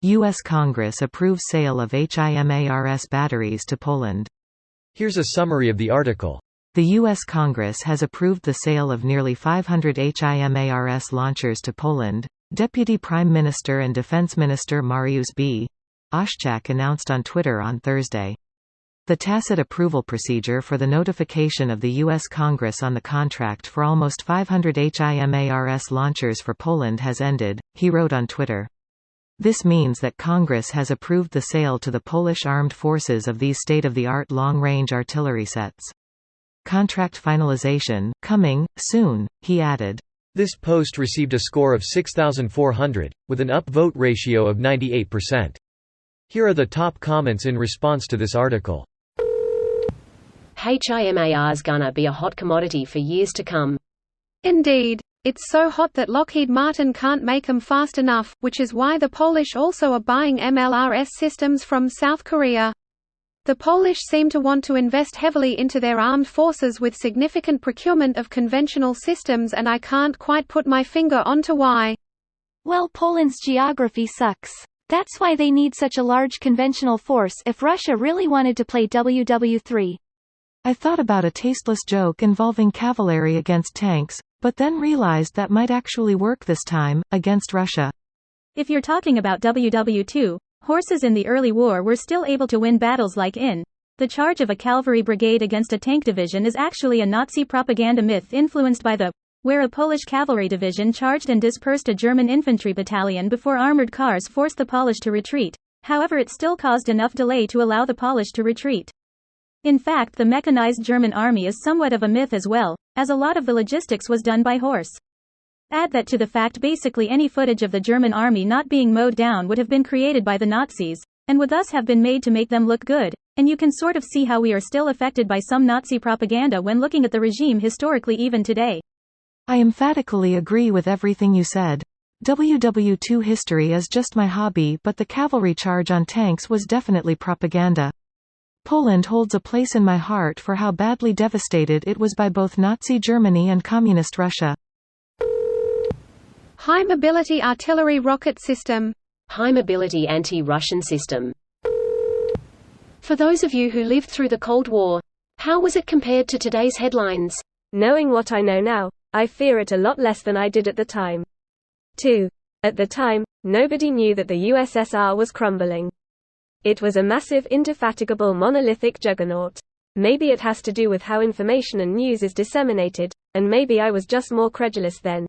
U.S. Congress approves sale of HIMARS batteries to Poland. Here's a summary of the article. The U.S. Congress has approved the sale of nearly 500 HIMARS launchers to Poland, Deputy Prime Minister and Defense Minister Mariusz B. Oszczak announced on Twitter on Thursday. The tacit approval procedure for the notification of the U.S. Congress on the contract for almost 500 HIMARS launchers for Poland has ended, he wrote on Twitter. This means that Congress has approved the sale to the Polish armed forces of these state-of-the-art long-range artillery sets. Contract finalization, coming, soon, he added. This post received a score of 6,400, with an upvote ratio of 98%. Here are the top comments in response to this article. HIMARS gonna be a hot commodity for years to come. Indeed. It's so hot that Lockheed Martin can't make them fast enough, which is why the Polish also are buying MLRS systems from South Korea. The Polish seem to want to invest heavily into their armed forces with significant procurement of conventional systems, and I can't quite put my finger onto why. Well, Poland's geography sucks. That's why they need such a large conventional force if Russia really wanted to play WW3. I thought about a tasteless joke involving cavalry against tanks, but then realized that might actually work this time, against Russia. If you're talking about WW2, horses in the early war were still able to win battles like in the charge of a cavalry brigade against a tank division is actually a Nazi propaganda myth influenced by the where a Polish cavalry division charged and dispersed a German infantry battalion before armored cars forced the Polish to retreat. However, it still caused enough delay to allow the Polish to retreat. In fact, the mechanized German army is somewhat of a myth as well, as a lot of the logistics was done by horse. Add that to the fact basically any footage of the German army not being mowed down would have been created by the Nazis, and would thus have been made to make them look good, and you can sort of see how we are still affected by some Nazi propaganda when looking at the regime historically even today. I emphatically agree with everything you said. WW2 history is just my hobby, but the cavalry charge on tanks was definitely propaganda. Poland holds a place in my heart for how badly devastated it was by both Nazi Germany and Communist Russia. High Mobility Artillery Rocket System. High Mobility Anti-Russian System. For those of you who lived through the Cold War, how was it compared to today's headlines? Knowing what I know now, I fear it a lot less than I did at the time. 2. At the time, nobody knew that the USSR was crumbling. It was a massive, indefatigable monolithic juggernaut. Maybe it has to do with how information and news is disseminated, and maybe I was just more credulous then.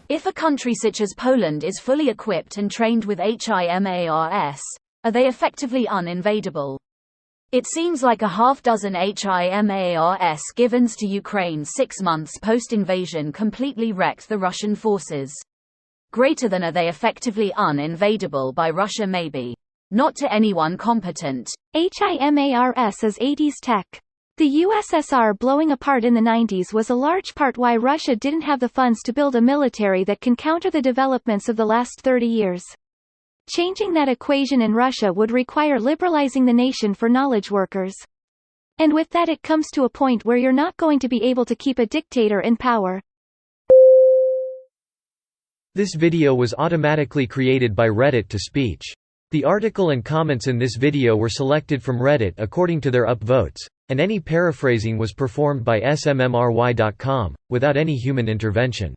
If a country such as Poland is fully equipped and trained with HIMARS, are they effectively uninvadable? It seems like a half-dozen HIMARS givens to Ukraine 6 months post-invasion completely wrecked the Russian forces. Greater than are they effectively uninvadable by Russia? Maybe. Not to anyone competent. HIMARS is 80s tech. The USSR blowing apart in the 90s was a large part why Russia didn't have the funds to build a military that can counter the developments of the last 30 years. Changing that equation in Russia would require liberalizing the nation for knowledge workers. And with that it comes to a point where you're not going to be able to keep a dictator in power. This video was automatically created by Reddit to speech. The article and comments in this video were selected from Reddit according to their upvotes, and any paraphrasing was performed by smmry.com, without any human intervention.